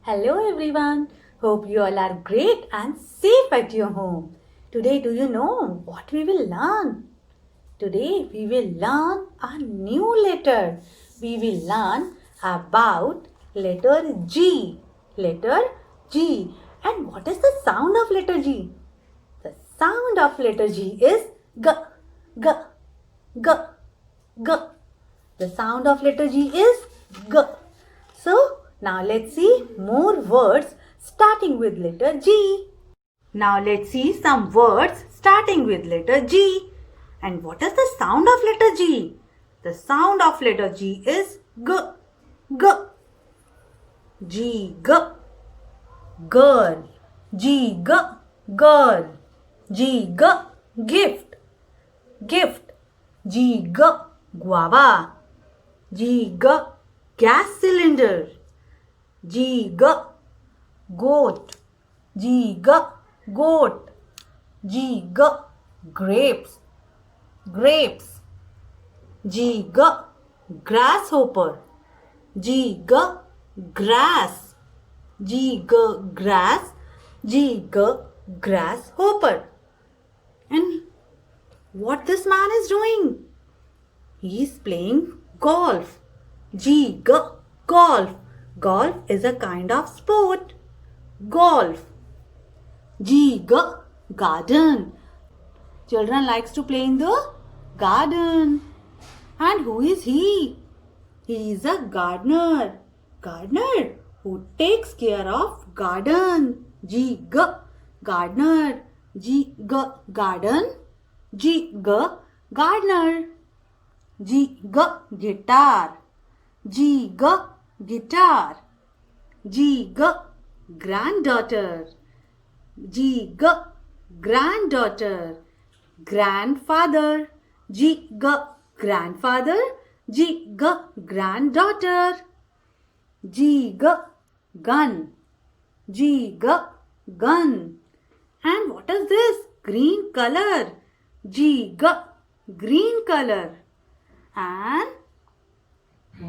Hello everyone. Hope you all are great and safe at your home. Today, do you know what we will learn? Today, we will learn a new letter. We will learn about letter G. Letter G. And what is the sound of letter G? The sound of letter G is G, G, G, G. The sound of letter G is G. So, now let's see more words starting with letter G. Now let's see some words starting with letter G. And what is the sound of letter G? The sound of letter G is G, G. G, G. Girl. G, G. Girl. G, G. Gift. Gift. G, G. Guava. G, G. Gas cylinder. G, G. Goat. G, G. Goat. G, G. Grapes. Grapes. G, G. Grasshopper. G, G. Grass. G, G. Grass. G, G. Grasshopper. And what this man is doing? He is playing golf. G, G. Golf. Golf is a kind of sport. Golf. G, G. Garden. Children likes to play in the garden. And who is he? He is a gardener. Gardener who takes care of garden. G, G. Gardener. G, G. Garden. G, G. Gardener. G, G. Guitar. G, G. Guitar. G, G. Granddaughter. G, G. Granddaughter. Grandfather. G, G. Grandfather. G, G. Granddaughter. G, G. Gun. G, G. Gun. And what is this? Green color. G, G. Green color. And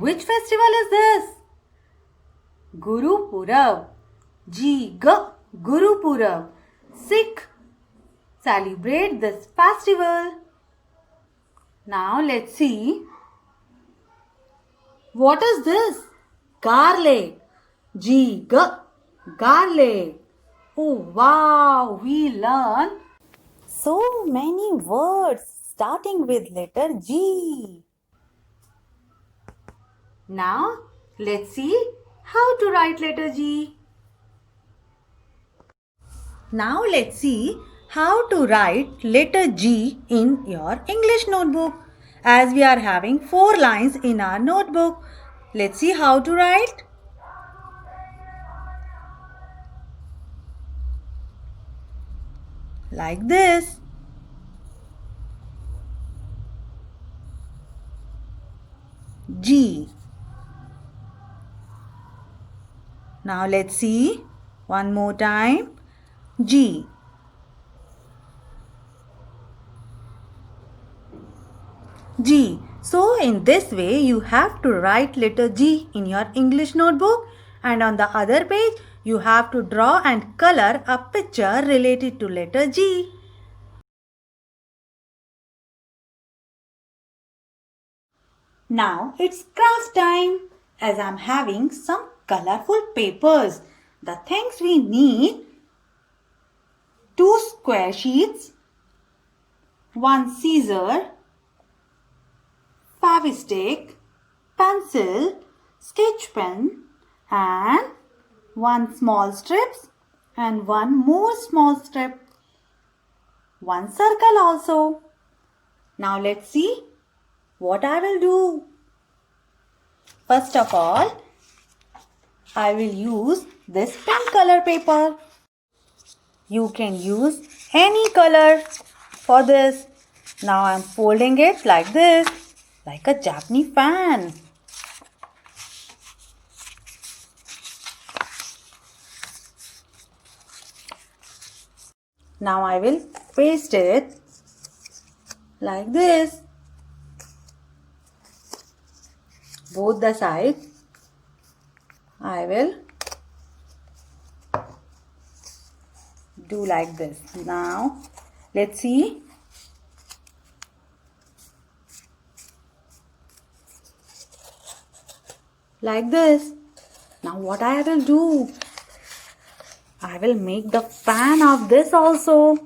which festival is this? Guru Purab. G, G. Guru Purab. Sikh celebrate this festival. Now let's see. What is this? Garlic. G, G. Garlic. Oh wow, we learn so many words starting with letter G. Now let's see how to write letter G. Now let's see how to write letter G in your English notebook. As we are having 4 lines in our notebook, let's see how to write. Like this. G. Now let's see one more time. G. G. So in this way you have to write letter G in your English notebook, and on the other page you have to draw and color a picture related to letter G. Now it's craft time, as I'm having some colorful papers. The things we need: 2 square sheets, 1 scissor, fabric, pencil, sketch pen, and 1 small strips and 1 more small strip. 1 circle also. Now let's see what I will do. First of all, I will use this pink color paper. You can use any color for this. Now I am folding it like this, like a Japanese fan. Now I will paste it like this. Both the sides I will do like this. Now, let's see. Like this. Now what I will do? I will make the fan of this also.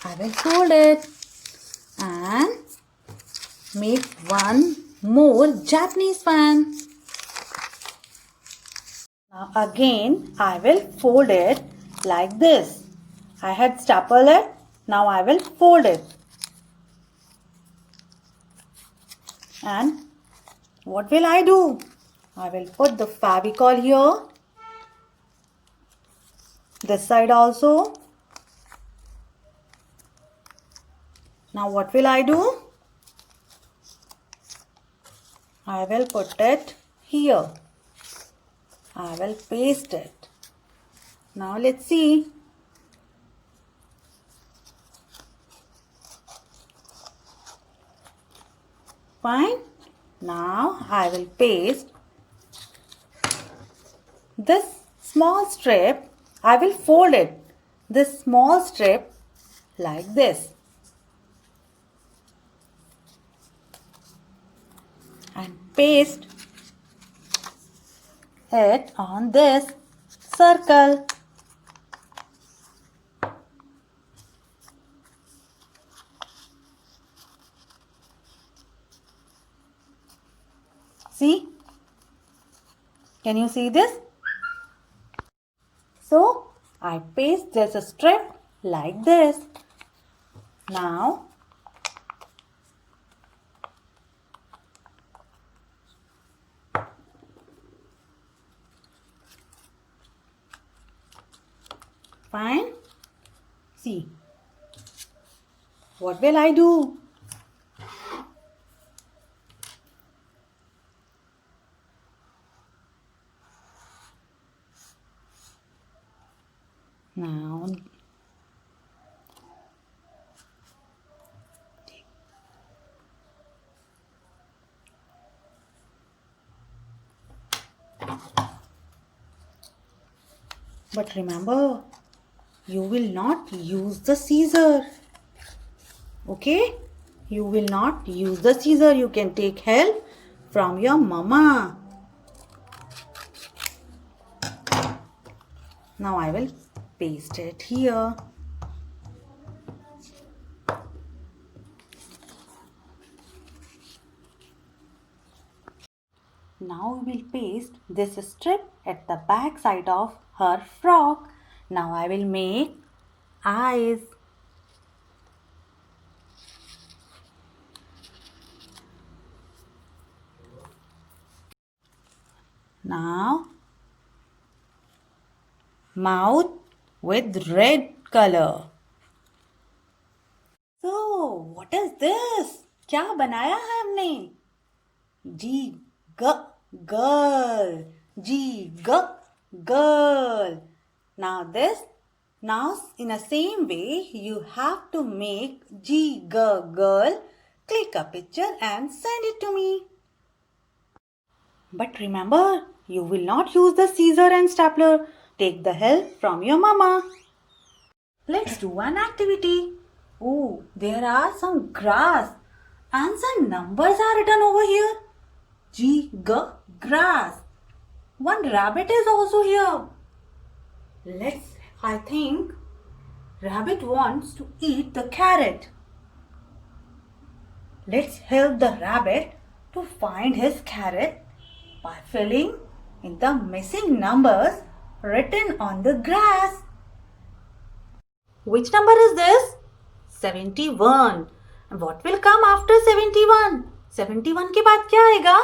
I will fold it and make one more Japanese fan. Now again I will fold it like this. I had stapled it. Now I will fold it. And what will I do? I will put the Fevicol here. This side also. Now what will I do? I will put it here. I will paste it. Now let's see. Fine. Now I will paste this small strip. I will fold it. This small strip like this. And paste it on this circle. See? Can you see this? So, I paste this strip like this. Now, fine. See, what will I do? Now, but remember, you will not use the scissor. Okay? You will not use the scissor. You can take help from your mama. Now I will paste it here. Now we will paste this strip at the back side of her frock. Now I will make eyes. Now mouth with red color. So what is this? क्या बनाया है हमने? G girl. G girl. Now in the same way you have to make G girl. Click a picture and send it to me. But remember, you will not use the scissor and stapler. Take the help from your mama. Let's do an activity. Oh, there are some grass and some numbers are written over here. Grass. One rabbit is also here. I think rabbit wants to eat the carrot. Let's help the rabbit to find his carrot by filling in the missing numbers written on the grass. Which number is this? 71. And what will come after 71? 71 के बाद क्या आएगा?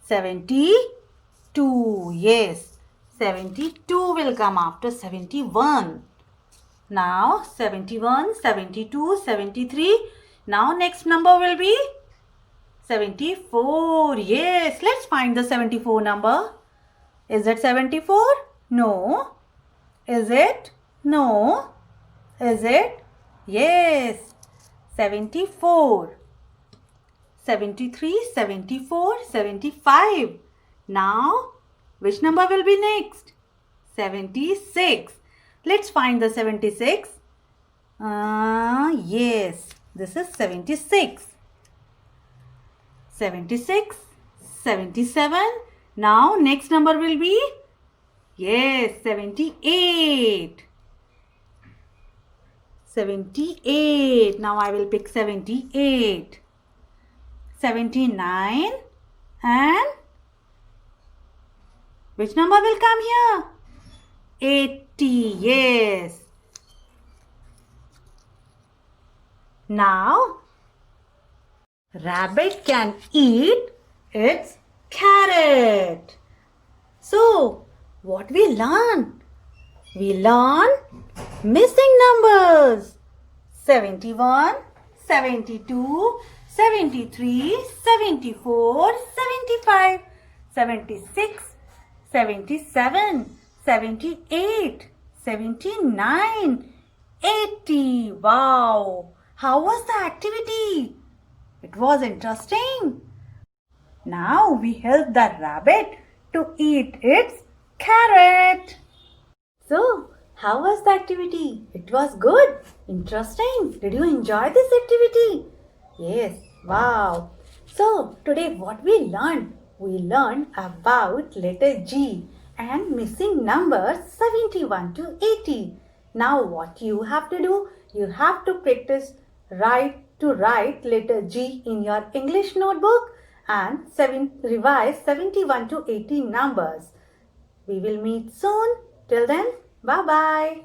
72. Yes, 72 will come after 71. Now 71, 72, 73. Now next number will be 74. Yes, let's find the 74 number. Is it 74? No. Is it? No. Is it? Yes. 74. 73, 74, 75. Now, which number will be next? 76. Let's find the 76. Yes, this is 76. 76, 77. Now, next number will be? Yes, 78. 78. Now, I will pick 78. 79 and which number will come here? 80. Yes. Now, rabbit can eat its carrot. So, what we learn? We learn missing numbers. 71, 72, 73, 74, 75, 76, 77, 78, 79, 80. Wow! How was the activity? It was interesting. Now we help the rabbit to eat its carrot. So, how was the activity? It was good. Interesting. Did you enjoy this activity? Yes. Wow. So, today what we learned? We learned about letter G and missing numbers 71 to 80. Now what you have to do? You have to practice write letter G in your English notebook and revise 71 to 80 numbers. We will meet soon. Till then, bye-bye.